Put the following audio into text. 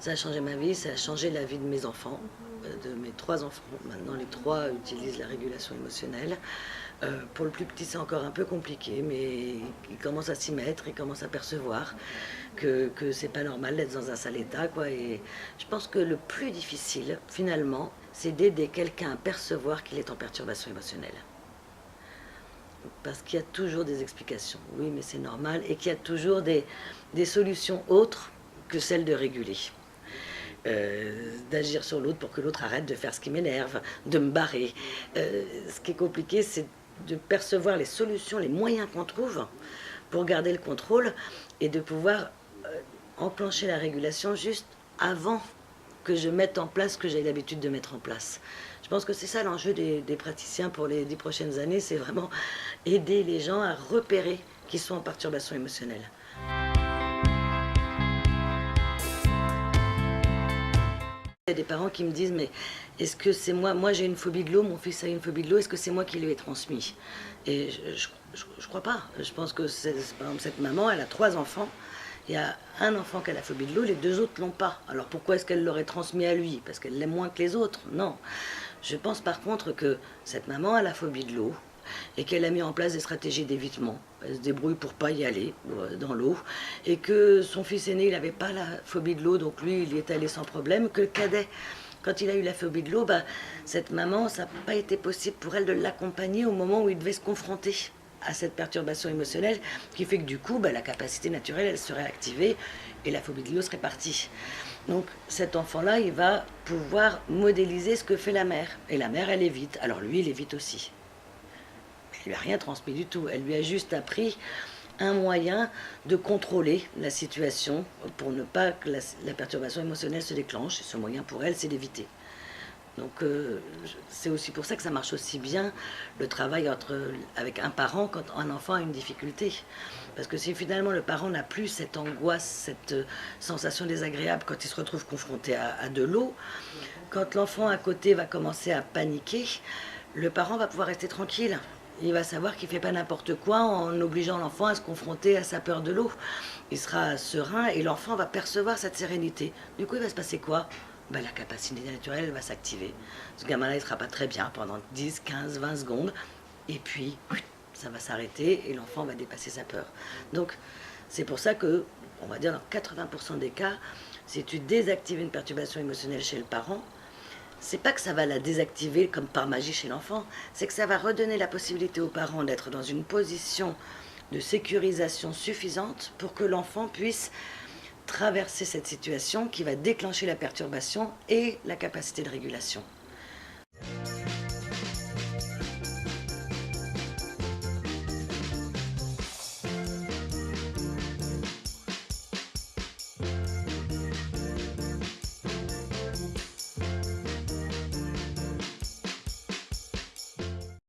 Ça a changé ma vie, ça a changé la vie de mes enfants, de mes 3 enfants. Maintenant, les 3 utilisent la régulation émotionnelle. Pour le plus petit, c'est encore un peu compliqué, mais il commence à s'y mettre, il commence à percevoir que c'est pas normal d'être dans un sale état, quoi. Et je pense que le plus difficile, finalement, c'est d'aider quelqu'un à percevoir qu'il est en perturbation émotionnelle. Parce qu'il y a toujours des explications, oui, mais c'est normal, et qu'il y a toujours des solutions autres que celles de réguler. D'agir sur l'autre pour que l'autre arrête de faire ce qui m'énerve, de me barrer. Ce qui est compliqué, c'est de percevoir les solutions, les moyens qu'on trouve pour garder le contrôle et de pouvoir enclencher la régulation juste avant que je mette en place ce que j'ai l'habitude de mettre en place. Je pense que c'est ça l'enjeu des praticiens pour les 10 prochaines années, c'est vraiment aider les gens à repérer qu'ils sont en perturbation émotionnelle. Il y a des parents qui me disent, mais est-ce que c'est moi j'ai une phobie de l'eau, mon fils a une phobie de l'eau, est-ce que c'est moi qui lui ai transmis? Et je crois pas. Je pense que par exemple, cette maman, elle a 3 enfants, il y a un enfant qui a la phobie de l'eau, les 2 autres l'ont pas. Alors pourquoi est-ce qu'elle l'aurait transmis à lui? Parce qu'elle l'aime moins que les autres? Non. Je pense par contre que cette maman a la phobie de l'eau et qu'elle a mis en place des stratégies d'évitement. Elle se débrouille pour pas y aller dans l'eau et que son fils aîné, il n'avait pas la phobie de l'eau, donc lui, il y est allé sans problème. Que le cadet, quand il a eu la phobie de l'eau, cette maman, ça n'a pas été possible pour elle de l'accompagner au moment où il devait se confronter à cette perturbation émotionnelle qui fait que du coup, la capacité naturelle, elle serait activée et la phobie de l'eau serait partie. Donc cet enfant-là, il va pouvoir modéliser ce que fait la mère. Et la mère, elle évite. Alors lui, il évite aussi. Elle lui a rien transmis du tout. Elle lui a juste appris un moyen de contrôler la situation pour ne pas que la perturbation émotionnelle se déclenche. Et ce moyen pour elle, c'est d'éviter. Donc c'est aussi pour ça que ça marche aussi bien le travail avec un parent quand un enfant a une difficulté. Parce que si finalement le parent n'a plus cette angoisse, cette sensation désagréable quand il se retrouve confronté à de l'eau, quand l'enfant à côté va commencer à paniquer, le parent va pouvoir rester tranquille. Il va savoir qu'il ne fait pas n'importe quoi en obligeant l'enfant à se confronter à sa peur de l'eau. Il sera serein et l'enfant va percevoir cette sérénité. Du coup, il va se passer quoi? La capacité naturelle va s'activer. Ce gamin-là, il ne sera pas très bien pendant 10, 15, 20 secondes. Et puis, ça va s'arrêter et l'enfant va dépasser sa peur. Donc, c'est pour ça que, on va dire dans 80% des cas, si tu désactives une perturbation émotionnelle chez le parent, c'est pas que ça va la désactiver comme par magie chez l'enfant, c'est que ça va redonner la possibilité aux parents d'être dans une position de sécurisation suffisante pour que l'enfant puisse traverser cette situation qui va déclencher la perturbation et la capacité de régulation.